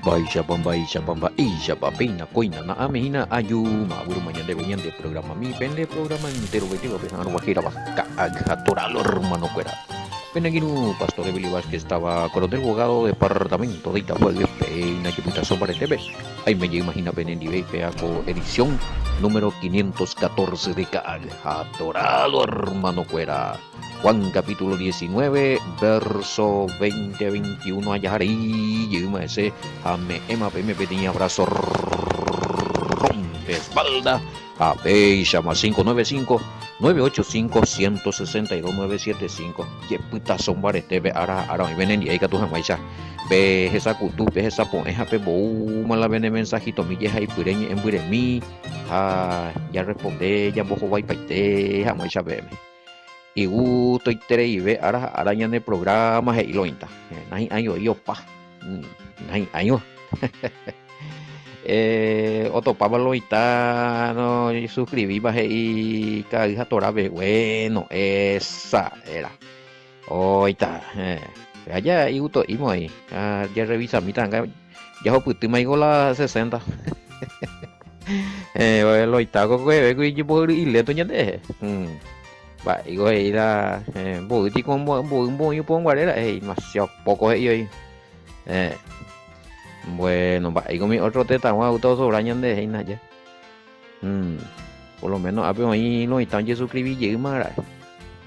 Baisha bamba isha papina koina na amehina ayuma guru mañana de programa mi pende programa entero beti ba pesana wajira baka agatoralo hermano cuera. Penaginu Pastor Emilio Vázquez estaba con el abogado departamento de Itapuelve peina que puta sobre TV. Ahí me imagina penendi peaco edición número 514 de Agatoralo hermano cuera. Juan capítulo 19, verso 20 a 21, ayahari, yuma ese, ame, ema, me pedía abrazo, rompe espalda, ape, llama 595-985-162-975, ye puta sombra este, ara, venen y ahí que tú jamás ve esa kutu, ve esa poneja, pe bouma la vene mensajito, mi yeja y pureña en buremi, ya responde, ya bojo vai paite, jamás ya veme. Y gusto y ve araña en el programa y lo inta nahi ayo yo pa nahi ayo otro papa lo ita no suscribí baje y cada torabe bueno esa era oita allá y gusto y ahí ya revisa mi tanga ya ho puti mai gola 60 lo ita ko que y por y le toña de và igo ấy là bố thì con bố như bố ngoài đấy là mà xíu poco ấy bueno va igo mi otro te tan auto sobrañan de ahí nada por lo menos apenas ahí no están ya suscribí y más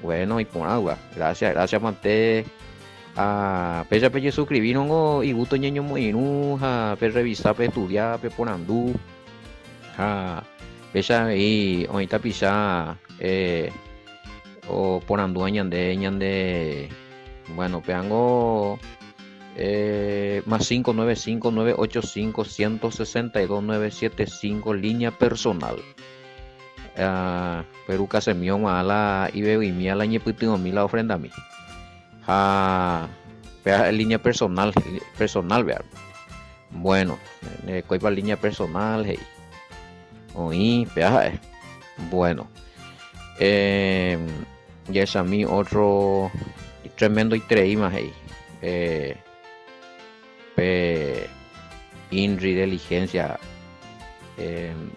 bueno y por agua gracias mante pese a que suscribí no y gusto ñeño muy no pe revisar pe estudiar pe ponandu pese ahí ahorita pisa o ponando ñande bueno peango más 595-985-162-975 línea personal Perú Casemión mala y veo y mi ala ñeputino mi la ofrenda a mí línea personal vean bueno coipa línea personal hey oí peaje bueno ya es a mí otro tremendo y treima hey Inri diligencia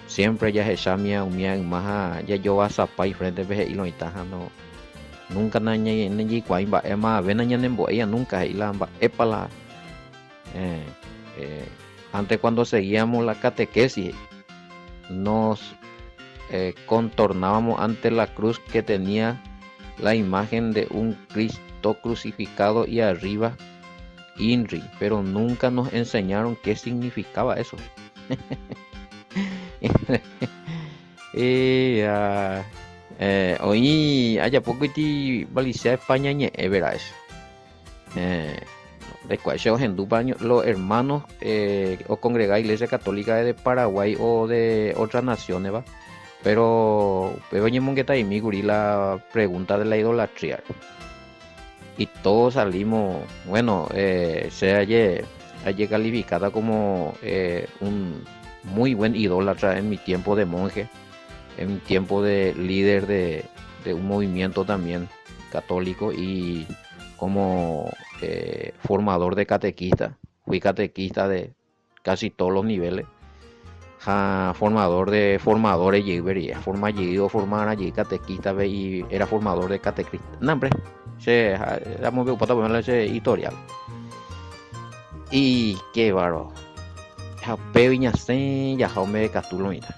siempre ya es a mí más ya yo vas a país frente a y lo itaja no nunca naña ni cuaimba ema ven aña nembo ella nunca y la epala antes cuando seguíamos la catequesis nos contornábamos ante la cruz que tenía la imagen de un Cristo crucificado y arriba INRI, pero nunca nos enseñaron qué significaba eso. Hoy haya poco y Valencia España verás después los hermanos o congregar Iglesia Católica de Paraguay o de otras naciones va. Pero y mi la pregunta de la idolatría y todos salimos bueno se haya calificada como un muy buen idólatra en mi tiempo de monje, en mi tiempo de líder de un movimiento también católico y como formador de catequista. Fui catequista de casi todos los niveles. Formador de formadores y formar allí catequista y era formador de catequista no hombre se muy preocupado por ese historial y qué bárbaro ya peña se ya jaume catulo mira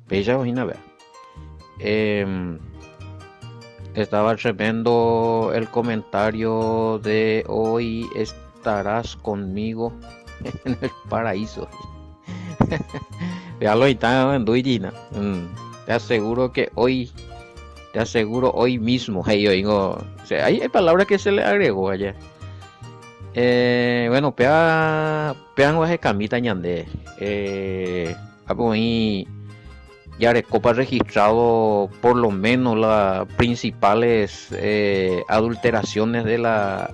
bella imagina ver estaba tremendo el comentario de hoy estarás conmigo en el paraíso. Ya lo están en Duidina. Te aseguro hoy mismo. Hey, oigo, o sea, hay palabras que se le agregó allá. Bueno, pean guaje camita ñande. Ahí ya recopa registrado por lo menos las principales adulteraciones de las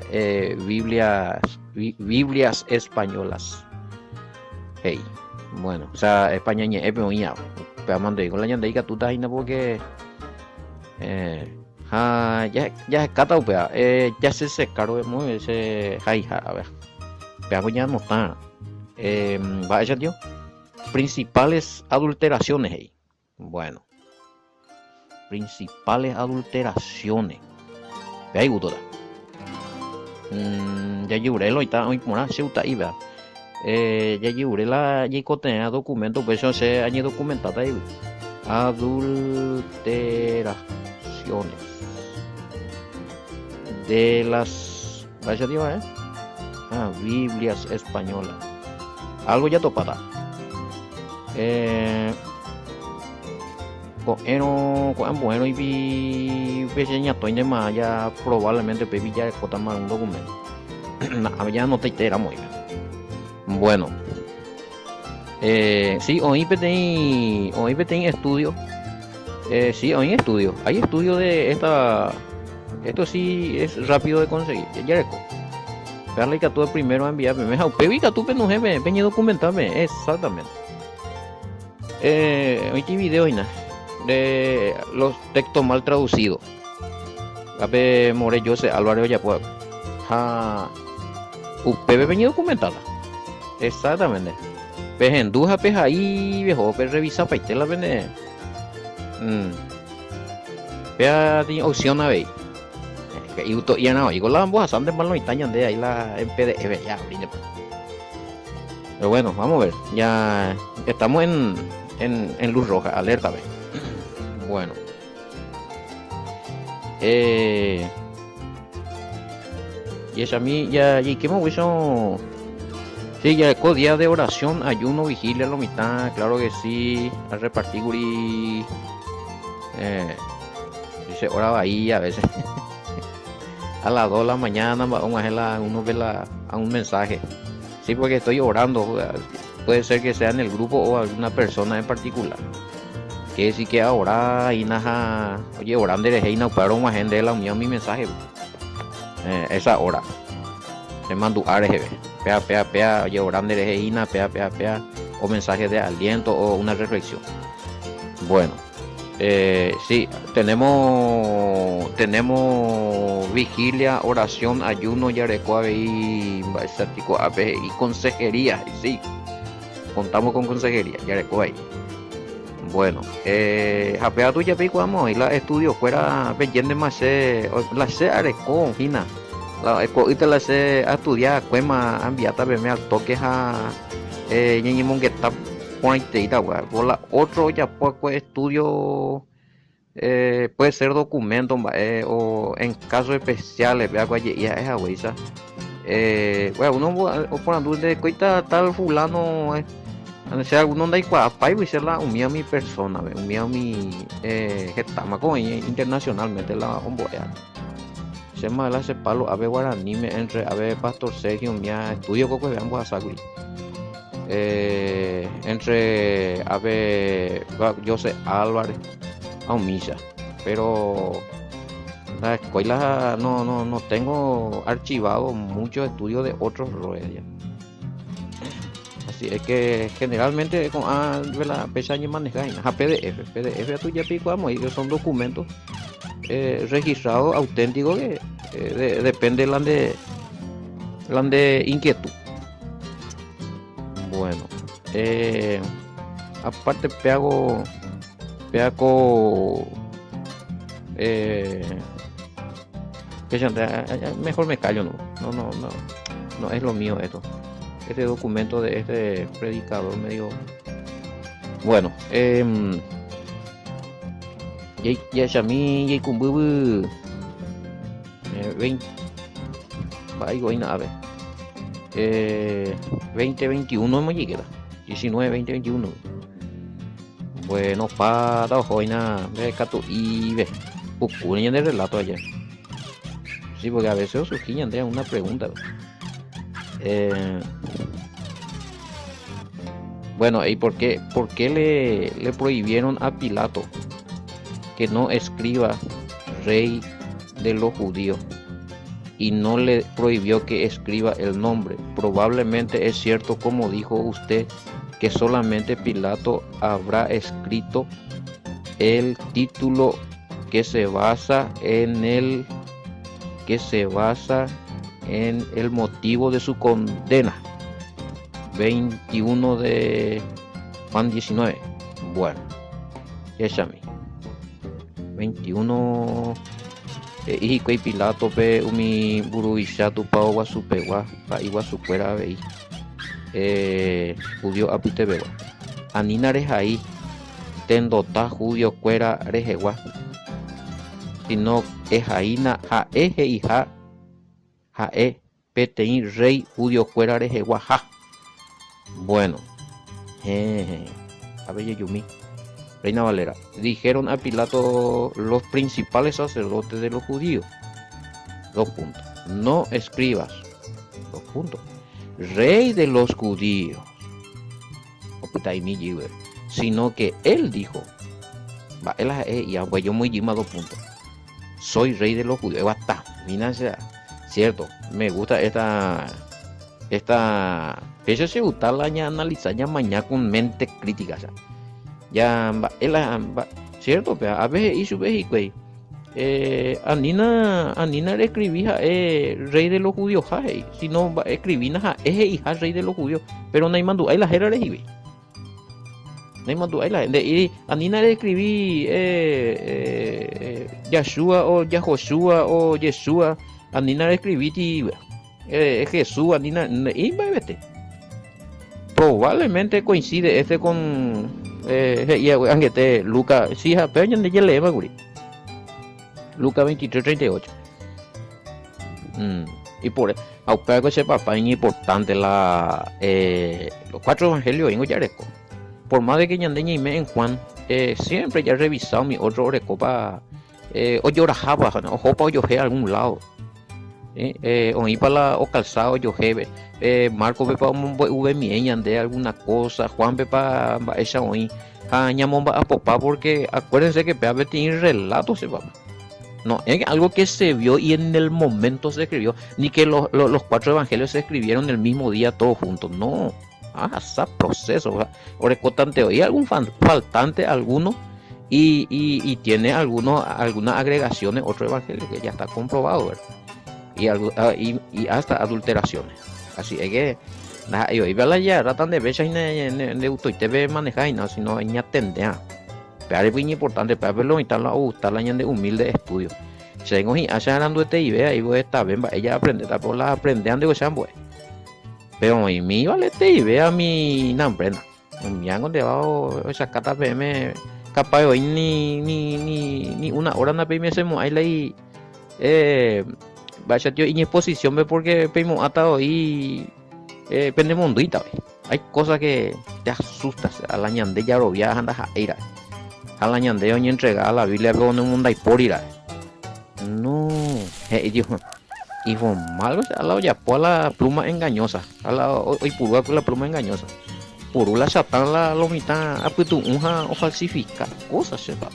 Biblias españolas. Hey. Bueno, o sea, España es peoña, pero mando con la ñanda y que tú estás porque ya es cata upea, ya se secaron muy ese jaija, a ver, Peago ya no está. Vaya tío. Principales adulteraciones ahí. Bueno. Principales adulteraciones. Ve ahí, Gutoda. Ya llevaré lo está hoy mora ceuta iba. Ya llevaré la ya contena documento pues eso se añe documentada ahí. Adulteraciones de las vaya tío, Biblias españolas. Algo ya topada. Bueno y vi pequeña toña más ya probablemente pebi ya cota más un documento. Ya no te entera muy bien. Bueno. Sí, hoy pedí estudio. Sí, hoy estudio. Hay estudio de esta. Esto sí es rápido de conseguir. Ya reco. Darle que tú primero a enviarme. Me pebi que tú penuje peñe documentarme. Exactamente. Hoy te video y nada. De los textos mal traducidos. Ape More Jose Álvaro Yapuac. UPB venía documentada. Exactamente. Pejenduja peja ahí viejo, pe revisa paitela vende. Pea tiene opción a ver. Y uto ya no, y con la ambos asantes mal no estañan de ahí la en PDF ya, pero bueno, vamos a ver. Ya estamos en luz roja, alerta, ve. Bueno. Y es a mí ya y qué me hizo. Sí, ya con día de oración, ayuno, vigilia, lo mitad, claro que sí, a repartir guri. Dice oraba ahí a veces. A las 2 de la mañana uno ve a un mensaje. Sí, porque estoy orando. Puede ser que sea en el grupo o alguna persona en particular. Que sí que ahora y nada, oye, orando de reina para una gente de la unión mi mensaje. Esa hora. Se mando RGB. Pea, oye, orando de reina, pea. O mensaje de aliento o una reflexión. Bueno. Sí, tenemos vigilia, oración, ayuno, yarecoa y consejería. Sí, contamos con consejería, yarecoa. Bueno, japea tu yapi cuamos y la estudio fuera peyende más la se areco, hina. La eco y te la se a estudiar cuema ambiata beme al toque a ñeñimon que está por la otro ya poco estudio puede ser documento o en casos especiales vea cuál ya es agüiza bueno uno por andar de cuenta tal fulano sea alguno de igual para ser la umía mi persona umía mi getama como internacionalmente la omboya se me la sepalo a ver guaraní me entre a ver pastor Sergio mía estudio coco veamos a sagui entre José Álvarez a misa, pero la escuela no tengo archivado muchos estudios de otros roles. Así es que generalmente con la pesaña maneja en PDF a tu ya pico ellos son documentos registrados auténticos que depende de inquietud. Bueno, aparte peago mejor me callo, no es lo mío esto. Este documento de este predicador medio bueno, ya chamí y cumbubu 20 vaya nada a ver 2021 me llega 19 2021 bueno para hoina ve cato y ve pucuña de relato ayer sí porque a veces surgían de una pregunta bueno y por qué le prohibieron a Pilato que no escriba rey de los judíos y no le prohibió que escriba el nombre? Probablemente es cierto, como dijo usted, que solamente Pilato habrá escrito el título que se basa en en el motivo de su condena. 21 de Juan 19. Bueno, échame. 21 y Pilato pe umi buruisha tu pao guasupegua pa iguasucuera vei judío apitebegua anina rehai tendota judío cuera rehegua sino ejaina ja eje hija ja petein rey judío cuera rehegua ja. Bueno, a ver Yumi. Reina Valera, dijeron a Pilato los principales sacerdotes de los judíos. 2 puntos. No escribas. 2 puntos. Rey de los judíos. Sino que él dijo. Yo muy yima 2 puntos. Soy rey de los judíos. Basta. Mira, cierto. Me gusta esta. Eso se gusta la analizar ya mañana con mente crítica. Ya cierto, pero a veces y su vez Anina le escribía rey de los judíos, si no escribía hija rey de los judíos, pero no hay mandú, hay la jera recibe. No hay mandú, hay la de Anina le escribí Yahshua o Yahoshua o Yeshua, Anina le escribí Jesús, Anina y vete. Probablemente coincide con Luca, sí, pero ya le Luca 23:38. Y por aunque que sepa es importante los 4 evangelios en Oyareco. Por más de que ñandeña y me en Juan, siempre ya he revisado mi otro orecopa o llorajaba, o jopa o yoje a algún lado. O ir para o calzado yoje, Marco pepa v mieña de alguna cosa, Juan pepa esa hoy. Ñamomba a popá porque acuérdense que Pepe tiene relatos, no es algo que se vio y en el momento se escribió, ni que los 4 evangelios se escribieron el mismo día todos juntos, no, ese proceso, orecotante hoy algún faltante alguno y tiene algunas agregaciones otro evangelio que ya está comprobado, ¿verdad? Y hasta adulteraciones, así es que yo iba a la ya tratan de ver si de usted te ve manejar y no si no hay atender pero es muy importante para verlo y tal la de humilde estudio tengo y hace hablando de idea y voy a estar bien ella aprende por la aprendiendo que sean pues pero y mi vale te idea mi no aprenda un yango debajo esa cata pm capaz hoy ni una hora na pm se mo ahí ley vaya tío en exposición ve porque pimo hasta hoy pendemonduita, hay cosas que te asustas a la ñande ya lo viajan a la ñande hoy entrega la Biblia con un mundo y por ir no y fue malo a la olla por la pluma engañosa a la hoy purua con la pluma engañosa por la satán la lomita a puto unja o falsifica cosas se va.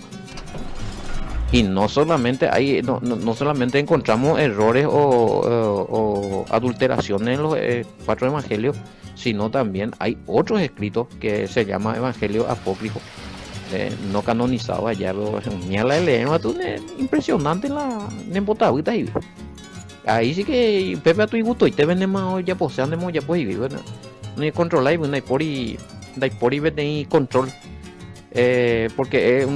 Y no solamente no solamente encontramos errores o adulteraciones en los 4 evangelios, sino también hay otros escritos que se llama evangelio apócrifo, no canonizados allá. Mira la leemos, impresionante la nembotavita ahí sí que Pepe a tu gusto y te vendemos ya poseamos ya pues bueno, no hay control ahí, no hay por y vende control. Porque es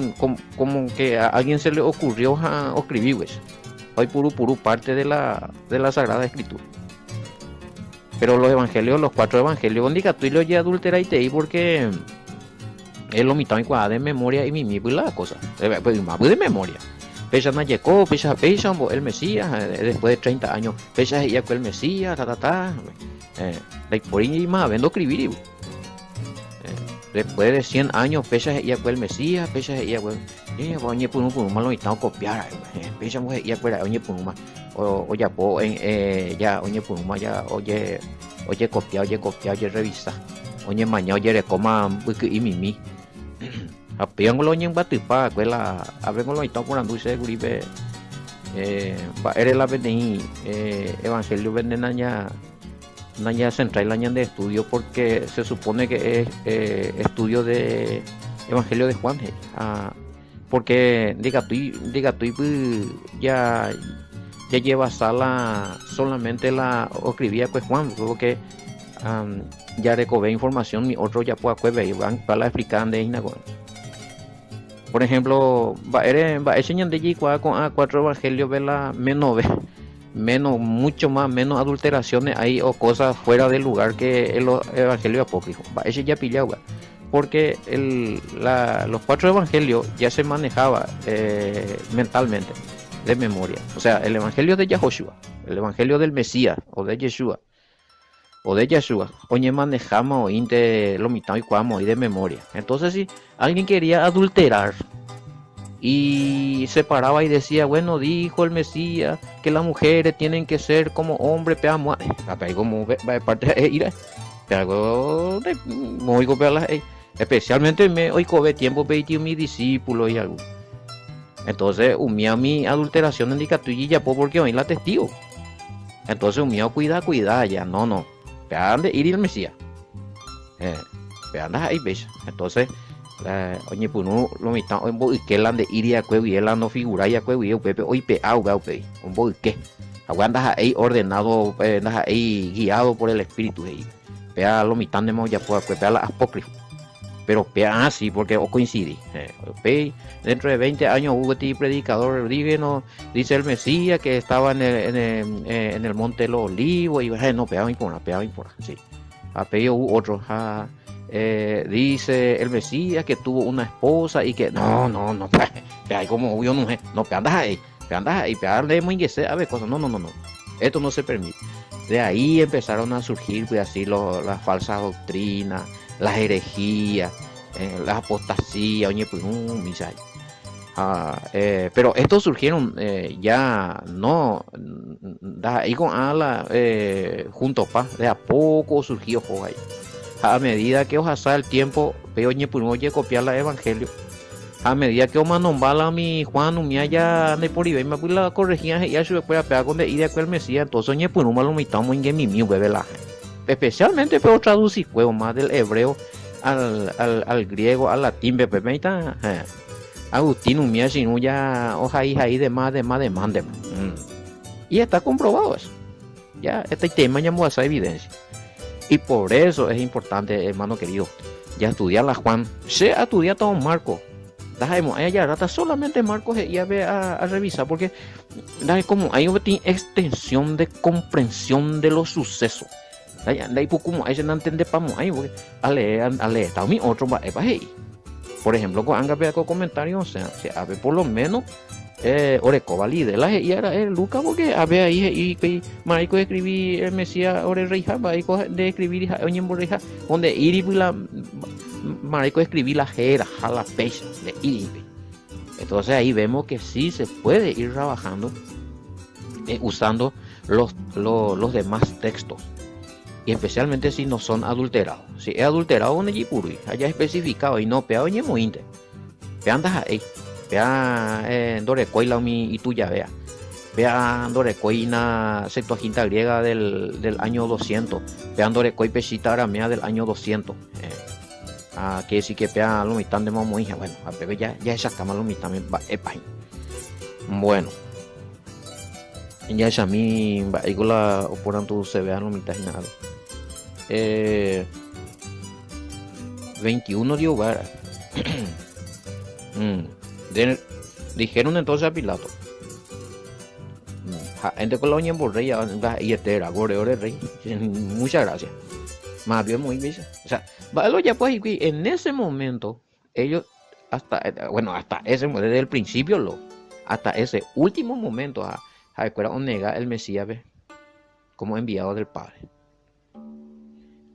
como que a alguien se le ocurrió escribir pues. Hoy puro parte de la Sagrada Escritura. Pero los evangelios, los 4 evangelios, donde tú lo ya adultera y te di porque es lo mitad de memoria y mi pues la cosa. Pues más de memoria. Pesa na llegó, pesa el Mesías, después de 30 años, pesa ya con el Mesías, por ahí más vendo escribir. Después de 100 años, pesa ya con el Mesías, pesa ya con oye por un malo y tan copiar, pesa ya con oye por un o ya po ya oye por un ya oye copiar, oye revisa, oye mañana oye recoma y mimi. Apean lo nyen batipa quella avengo lo ita por anduce guribe eres la veni evangelio vendenaña naña central aña de estudio porque se supone que es estudio de evangelio de Juan porque diga tú ya ya lleva sala solamente la o escribía pues Juan, luego que ya recobé información, mi otro ya puede ver van para la explicar de Inago. Por ejemplo, va enseñando allí con A4 Evangelio ve la menos ve menos mucho más menos adulteraciones hay o cosas fuera del lugar que el evangelio apócrifo. Va ese ya pillado, porque los 4 evangelios ya se manejaba mentalmente de memoria. O sea, el evangelio de Yahoshua, el evangelio del Mesías o de Yeshua oye manejamos o inte lo mitad y cuamo y de memoria. Entonces si alguien quería adulterar y se paraba y decía, bueno, dijo el Mesías que las mujeres tienen que ser como hombres, peamos como parte de ira, pero muy copiarlas, especialmente me hoy cobe tiempo pedir mi discípulo y algo. Entonces umía mi adulteración en dicatuyilla porque hoy la testigo. Entonces umía cuida ya, no. Pean de ir el Mesías. Pean ahí ves. Entonces oye puno lo mitad un poco que la de iria cueviela no figura ya cuevio pepe hoy pe auga pe un poco que aguantas ahí ordenado ahí guiado por el espíritu ahí pea lo mitad de ya puede pea la apócrifo pero pea así porque o coincide dentro de 20 años hubo este predicador no dice el Mesías que estaba en el monte de los Olivos y no pea impora sí a peo otro dice el Mesías que tuvo una esposa y que no hay como yo no andas ahí pegarle muy a ver cosas no esto no se permite. De ahí empezaron a surgir pues así las falsas doctrinas, las herejías, las apostasías, oye pues misal. Pero estos surgieron ya no ahí con ala junto de a poco surgió ahí. A medida que os pasa el tiempo, veo oye copiar la evangelio. A medida que os manombala mi Juan, mi allá de por ahí, me voy la corregía y ya se puede pegar con idea que el Mesías. Entonces, oye, pues no me lo mitamos en mi bebé la gente. Especialmente, pero traducir juego más del hebreo al griego, al latín, bebé, me está. Agustín, un mía, sino ya, hoja ahí de más. Y está comprobado eso. Ya, este tema ya muestra evidencia. Y por eso es importante, hermano querido, ya estudiar la Juan, se estudia todo Marcos. Ella rata solamente Marcos y ya ve a revisar, porque como hay una extensión de comprensión de los sucesos. Ahí como ahí se no entiende para ahí, porque ale está mi otro va ahí. Por ejemplo, con anga con comentarios, o sea, se abre por lo menos Oreco valide la y era Luca porque había ahí y marico de escribir el Mesías ore reija marico de escribir oñen borreja donde iri la marico de escribir la jera a la pecha de iri. Entonces ahí vemos que sí se puede ir trabajando usando los demás textos y especialmente si no son adulterados. Si es adulterado en Yipuri haya especificado y no pea oñe mointe pe andas ahí vea Dorekoi la mi y tuya vea Dorekoi na Septuaginta griega del año 200 vea Dorekoi Peshita aramea del año 200 que decir que vea lo mitad de mamo hija bueno a bebé ya esa cama lo mitad me va bueno ya esa mi va igual oporan tu se vean lo mitad nada 21 de hogar dijeron entonces a Pilato gente colonia por rey y etera gore rey muchas gracias más bien muy bien o sea vale ya pues en ese momento ellos hasta ese desde el principio hasta ese último momento a escuela nega el Mesías como enviado del Padre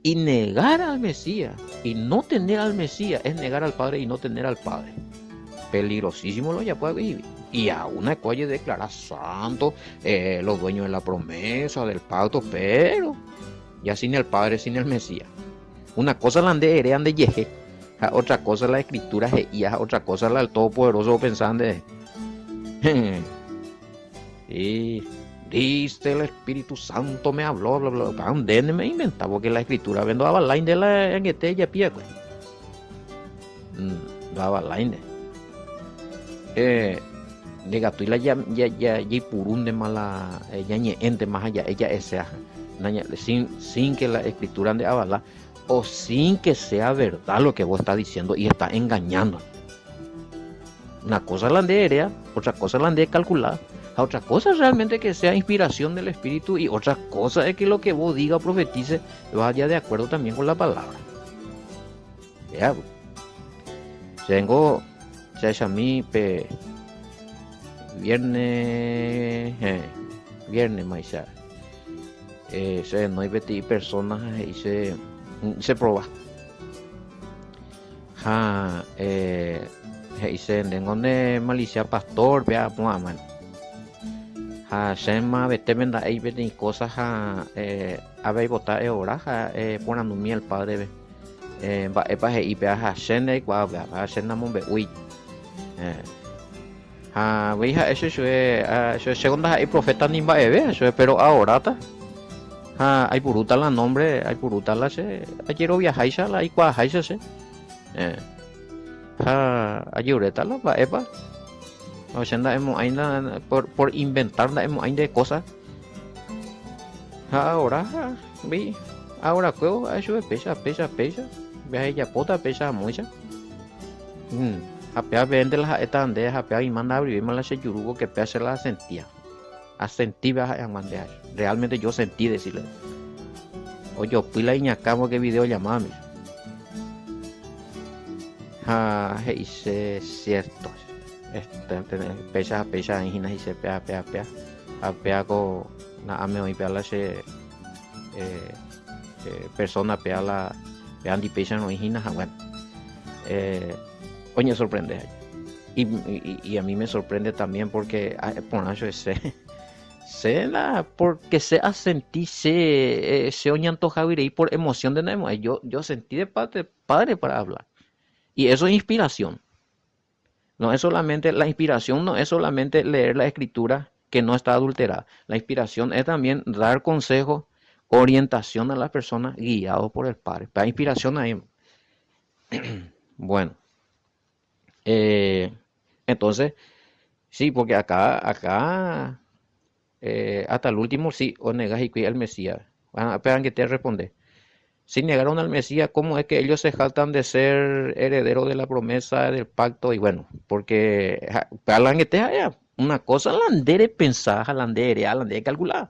y negar al Mesías y no tener al Mesías es negar al Padre y no tener al Padre. Peligrosísimo lo ya puede vivir. Y a una colle declara santo, los dueños de la promesa, del pacto, pero ya sin el Padre, sin el Mesías. Una cosa la de heredan de Yeje, otra cosa la escritura y otra cosa la del Todopoderoso pensando de y dice el Espíritu Santo me habló, ¿dónde me inventa? Porque la escritura vendo a Balain de la enguetella pie, pues. A Balain de de gatuila ya purún de mala ya ente más allá ella esa sin que la escritura de avala o sin que sea verdad lo que vos estás diciendo y está engañando. Una cosa la de otra cosa la de calcular, a otra cosa realmente que sea inspiración del espíritu y otra cosa es que lo que vos diga profetice vaya de acuerdo también con la palabra. Ya, tengo ya a mí viernes maíza se no hay personas y se prueba hice tengo de malicia pastor vea man se ma vete venda ahí vete cosas a ver botar ahora por anumia el padre va epa y vea shende qua vea shenda mon be uy veja eso es segunda hay profeta ni va eve eso pero ahora ta hay puruta la nombre hay puruta la se ayer viajáis la hay cuajáis se ayureta la va epa o sea hemos ainda por inventar hemos ainda de cosas ahora vi ahora cuevo eso es pesa viaje ya pota pesa mucha apea vende las etandeas apea y manda a abrir más la se yurugo que pea se la sentía a sentir a mandar realmente yo sentí decirle oye pila y acabo que video llamaba hice cierto pesa en y se pea apea con na ame hoy pea la se persona pea la pean di pesa no hina bueno oye sorprende y a mí me sorprende también porque por eso porque se sentí se oña antojado y por emoción de nemo yo sentí de padre para hablar y eso es inspiración. No es solamente la inspiración, no es solamente leer la escritura que no está adulterada. La inspiración es también dar consejo, orientación a las personas guiados por el Padre. La inspiración ahí. Bueno, entonces, sí, porque acá hasta el último sí, o negas y cuida el Mesías. Esperan que te responde. Si negaron al Mesías, ¿cómo es que ellos se jaltan de ser herederos de la promesa del pacto? Y bueno, porque una cosa landere pensar, landere calcular.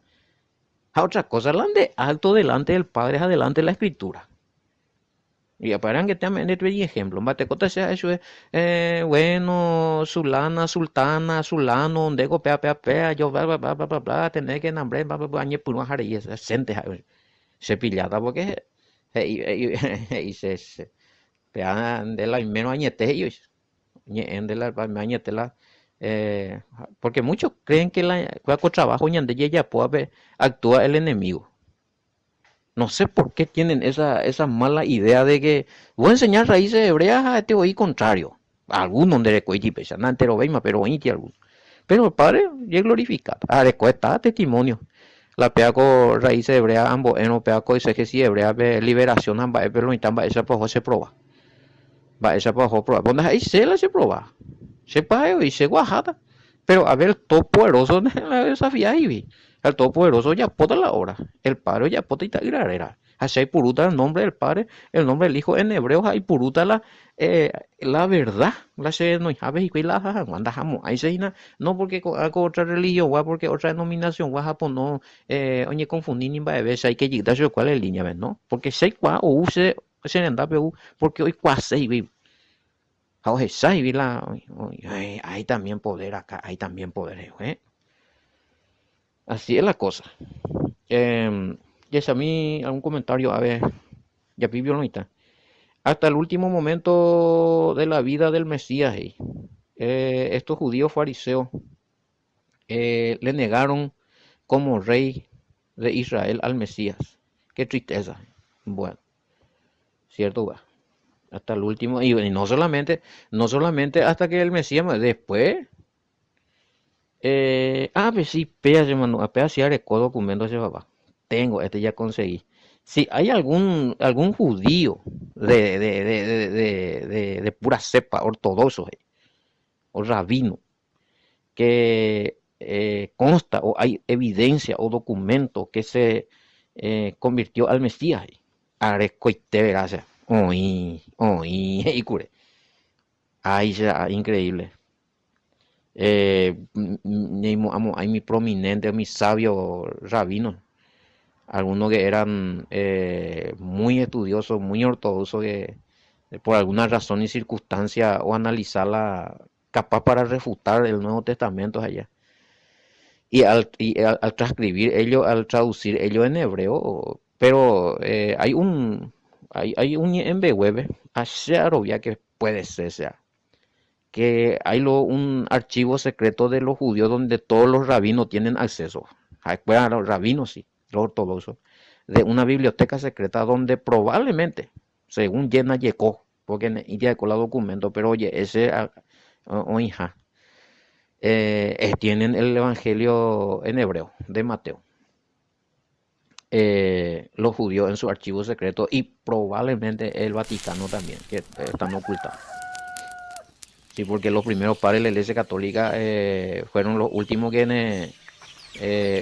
A otra cosa landere alto delante del Padre, adelante de la Escritura. Y aparan que también de ejemplo, Matecota sea eso es bueno, Sulana, Sultana, Sulano, Ndego, pea, yo bla, tener que nombre, añe por una jarilla, se pillada porque y se pean de la menos añete ellos de la añete la porque muchos creen que la cuaco trabajo ñande ya puede actúa el enemigo. No sé por qué tienen esa mala idea de que voy a enseñar raíces hebreas a este hoy contrario. Algunos de recuerdi pesa, no entero veima, pero hoy algún. Pero el padre ya glorifica. Recuesta testimonio. La peaco raíces hebreas ambos en peaco dice que si hebrea liberación ambas pero no tamba esa pojo se proba. Va esa pojo proba. Donde ahí se la se proba. Se paeo y se guajata. Pero a ver, el todopoderoso desafía ahí. El todopoderoso ya pota la hora. El padre ya pota y tagrarera. Así hay puruta el nombre del padre, el nombre del hijo en hebreo, hay puruta la verdad. La se no sabe y la mandamos. Ahí se no porque con otra religión, porque otra denominación, Japón no, oye, confundir ni va a ver, hay que llegar a cuál es la línea, ¿no? Porque se cua o use, se anda, porque hoy cuase y hay también poder acá, hay también poder, ¿eh? Así es la cosa. Y es a mí algún comentario, a ver, ya vivió ahorita. Hasta el último momento de la vida del Mesías, estos judíos fariseos le negaron como rey de Israel al Mesías. Qué tristeza. Bueno, cierto va. Hasta el último, y no solamente hasta que el Mesías, después, pues sí, pea, hermano, apenas si recodo documentos ese papá. Tengo, ya conseguí. Si hay algún judío de pura cepa, ortodoxo, o rabino, que consta o hay evidencia o documento que se convirtió al Mesías. Arecoite, gracias. Oí, oí, y cure. Ay, ya, increíble. Hay mi prominente, mis sabios rabinos, algunos que eran muy estudiosos, muy ortodoxos, que por alguna razón y circunstancia o analizarla, capaz para refutar el Nuevo Testamento allá. Al transcribir ello, al traducir ello en hebreo, pero hay un en web, ya que puede ser, sea, que hay un archivo secreto de los judíos donde todos los rabinos tienen acceso. Bueno, los rabinos sí, los ortodoxos, de una biblioteca secreta donde probablemente, según Yena Yekó, porque en India con los documentos, pero oye, ese hija, tienen el Evangelio en hebreo de Mateo, los judíos en su archivo secreto y probablemente el Vaticano también, que están ocultados. Sí, porque los primeros padres de la Iglesia Católica fueron los últimos que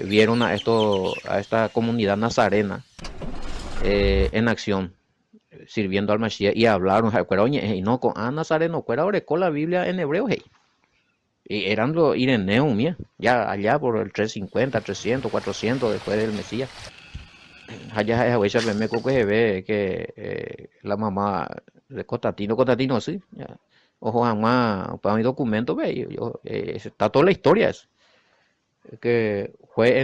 vieron a esta comunidad nazarena en acción, sirviendo al Mashiach y hablaron, y no, con Nazareno, cuera con la Biblia en hebreo, hey. Y eran los ireneos, mía, ya allá por el 350, 300, 400 después del Mesías. Allá es huella me que se ve que la mamá de Constantino, sí, ya. Ojo, jamás, para mi documento, ve, está toda la historia, eso. Que fue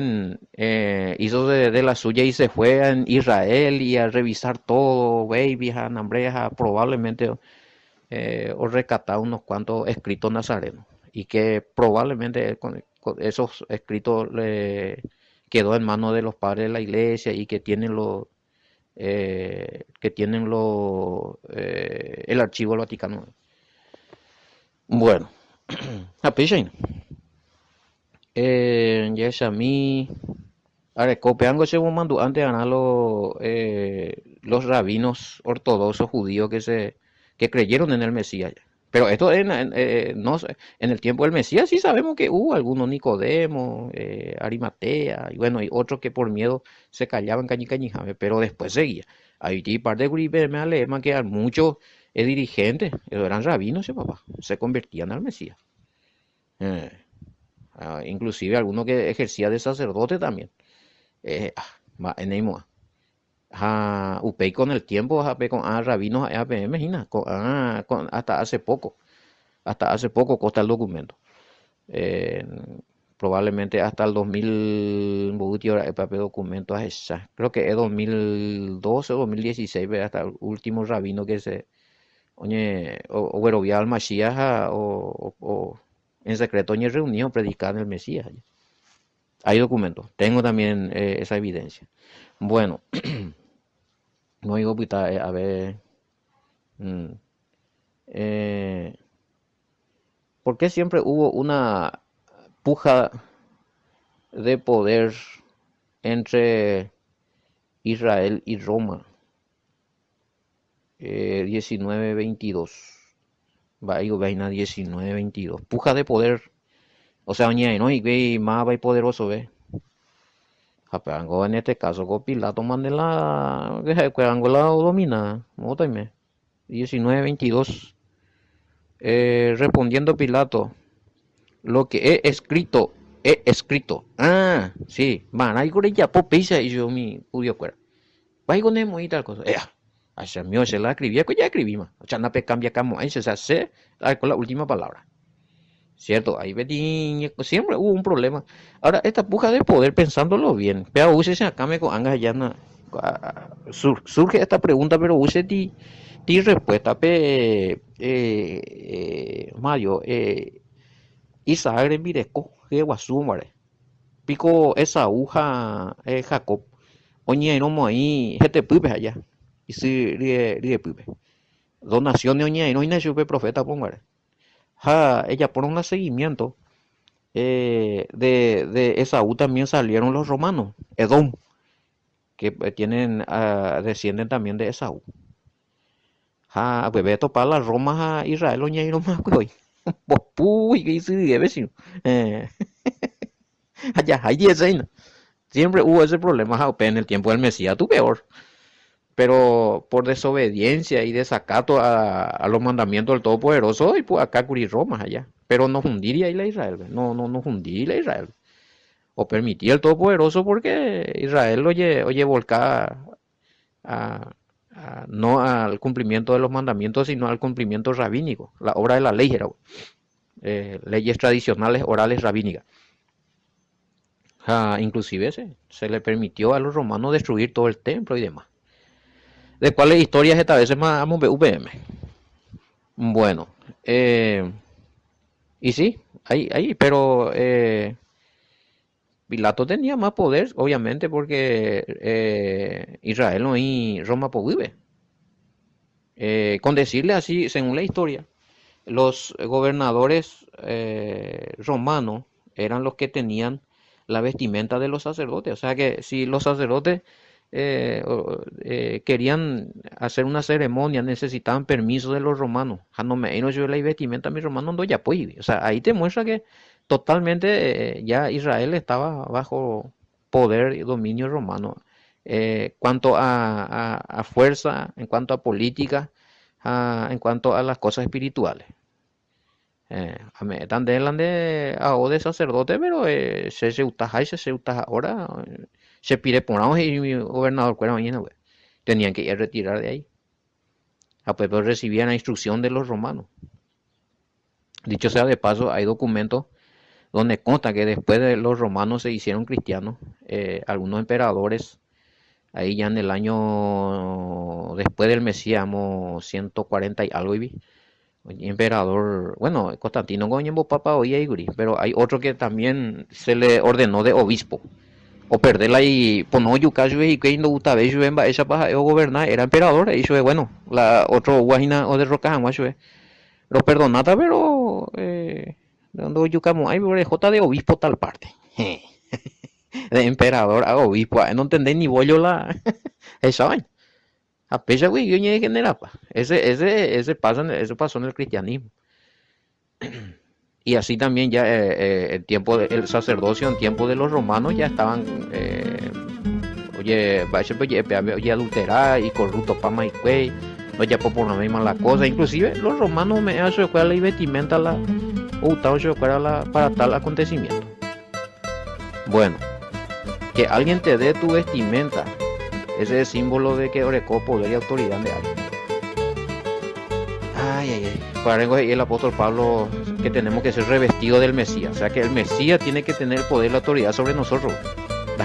hizo de la suya y se fue en Israel y a revisar todo, baby, Nambreja, probablemente o rescatar unos cuantos escritos nazarenos y que probablemente con esos escritos le quedó en manos de los padres de la iglesia y que tienen el archivo del Vaticano. Bueno, a yes, a mí. Ahora, copiando ese momento antes de ganar los rabinos ortodoxos judíos que creyeron en el Mesías. Pero esto no sé, en el tiempo del Mesías sí sabemos que hubo algunos Nicodemo, Arimatea, y bueno, y otros que por miedo se callaban cañicañijame, pero después seguía. Hay un par de grupos me aleman que muchos dirigentes, eran rabinos, papá, se convertían al Mesías. Eh, Inclusive algunos que ejercía de sacerdote también. Enemo upei con el tiempo con rabinos imagina hasta hace poco consta el documento. Eh, Probablemente hasta el 2000 documento creo que es 2012 o 2016 hasta el último rabino que se oye o bueno al Mashiach o en secreto oye reunido predicar el Mesías. Hay documentos, tengo también esa evidencia. Bueno, no digo puta, a ver, mm, eh, ¿por qué siempre hubo una puja de poder entre Israel y Roma? 1922, vaina 1922, puja de poder, o sea, no, y ve más va poderoso, ve. Japeango en este caso, con Pilato mandela, que la domina, mótame. 19:22. Respondiendo Pilato, lo que he escrito. Ah, sí, man, ahí con ella popisa y yo mi judío cuera. Vai con y tal cosa. Hacia mí se la escribía, que ya escribí, man. O sea, no cambia como ahí se hace con la última palabra. Cierto, ahí siempre hubo un problema. Ahora, esta puja de poder, pensándolo bien, pero use acá me con angas ya surge esta pregunta, pero use ti respuesta, Mario, Isaac Mireco, que guasumare, pico esa aguja, Jacob, oñe no mo ahí, gente pupe allá, y si rie pupe, donación de oñe no hay profeta, póngale. Ella pone un seguimiento de Esaú también salieron los romanos, Edom, que descienden también de Esaú. Pues ve a topar las Romas a Israel, oña y no más hoy. Vos puy, ¿qué hice, vecino? Eh, allá, hay 10 años. Siempre hubo ese problema en el tiempo del Mesías, tú peor. Pero por desobediencia y desacato a los mandamientos del Todopoderoso, y pues acá curi Roma allá. Pero no fundiría ahí la Israel, ve. No fundiría la Israel. O permitía el Todopoderoso porque Israel oye volcada a, no al cumplimiento de los mandamientos, sino al cumplimiento rabínico. La obra de la ley era leyes tradicionales, orales, rabínicas. Inclusive se le permitió a los romanos destruir todo el templo y demás. ¿De cuáles historias esta vez más UPM? Bueno, y sí, pero Pilato tenía más poder, obviamente, porque Israel no y Roma pues vive. Con decirle así, según la historia, los gobernadores romanos eran los que tenían la vestimenta de los sacerdotes. O sea que si los sacerdotes querían hacer una ceremonia, necesitaban permiso de los romanos. No me no yo la vestimenta mi romano no ya pues. O sea, ahí te muestra que totalmente ya Israel estaba bajo poder y dominio romano. Cuanto a fuerza, en cuanto a política, en cuanto a las cosas espirituales. Tan de de sacerdote, pero se utaja y se utaja ahora. Se pide por y mi gobernador cuera mañana, güey. Tenían que ir a retirar de ahí. Pues recibían la instrucción de los romanos. Dicho sea de paso, hay documentos donde consta que después de los romanos se hicieron cristianos, algunos emperadores, ahí ya en el año después del Mesías, 140 y algo, y emperador, bueno, Constantino Goñembo Papa hoy Iguri, pero hay otro que también se le ordenó de obispo. O perderla y pono yucayo y que no gusta ver en esa paja o gobernar era emperador y yo bueno la otro guajina o de roca lo perdonata pero donde yucamo hay J de obispo tal parte de emperador a obispo no entendés ni bollo la esa vaina a pesar güey yo ni de general ese pasó en el cristianismo. Y así también ya el tiempo del sacerdocio en tiempo de los romanos ya estaban oye adulterar y corrupto pama y cuey no ya por la misma la cosa inclusive los romanos me hacen escuela y vestimenta la para tal acontecimiento. Bueno, que alguien te dé tu vestimenta ese es símbolo de que orecó poder y autoridad de alguien. Para el apóstol Pablo que tenemos que ser revestidos del Mesías, o sea que el Mesías tiene que tener poder y la autoridad sobre nosotros.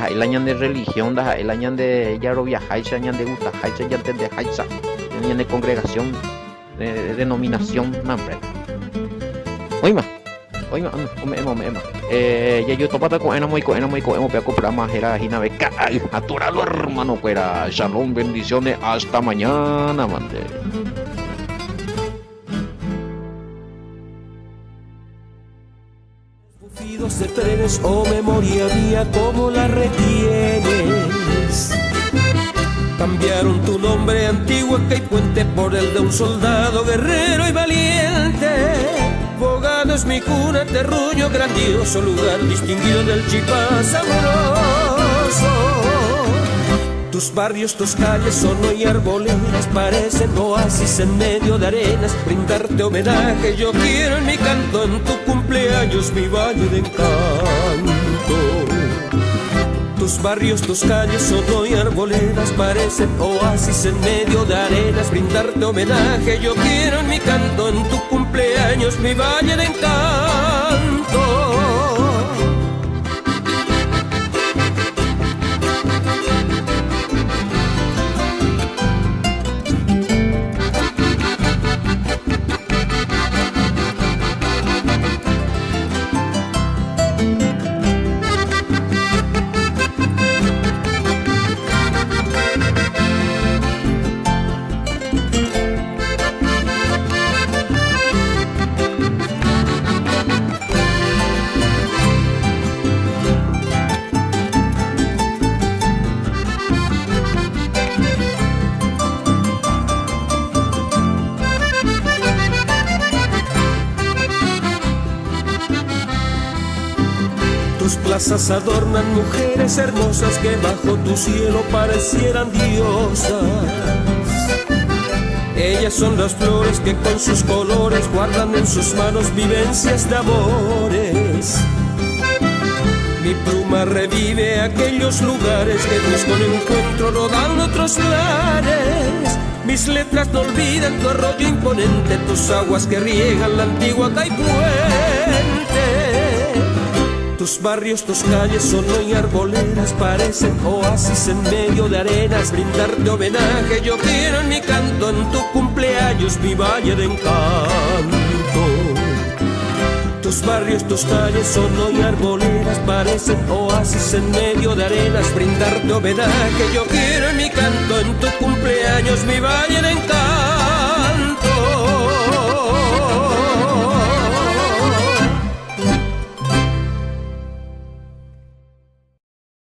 El año de religión, el año de yarobia haicha, año de gusta haicha, ya de haicha, año de congregación, de denominación, nombre. Oima, ya yo topata con enamo y para comprar más era hina beca, aturalo hermano cuera, shalom, bendiciones, hasta mañana, mande. De trenes o memoria mía, ¿cómo la retienes? Cambiaron tu nombre antiguo que hay puente por el de un soldado guerrero y valiente. Bogado es mi cuna, terruño grandioso, lugar distinguido del Chipás amoroso. Tus barrios, tus calles son hoy arboledas, parecen oasis en medio de arenas. Brindarte homenaje yo quiero en mi canto, en tu cumpleaños mi valle de encanto. Tus barrios, tus calles son hoy arboledas, parecen oasis en medio de arenas. Brindarte homenaje yo quiero en mi canto, en tu cumpleaños mi valle de encanto. plazas adornan mujeres hermosas que bajo tu cielo parecieran diosas. Ellas son las flores que con sus colores guardan en sus manos vivencias de amores. Mi pluma revive aquellos lugares que busco en encuentro rodando otros lares. Mis letras no olvidan tu arroyo imponente, tus aguas que riegan la antigua Caipuente. Tus barrios, tus calles son hoy arboledas, parecen oasis en medio de arenas. Brindarte homenaje yo quiero en mi canto, en tu cumpleaños mi valle de encanto. Tus barrios, tus calles son hoy arboledas, parecen oasis en medio de arenas. Brindarte homenaje yo quiero en mi canto, en tu cumpleaños mi valle de encanto.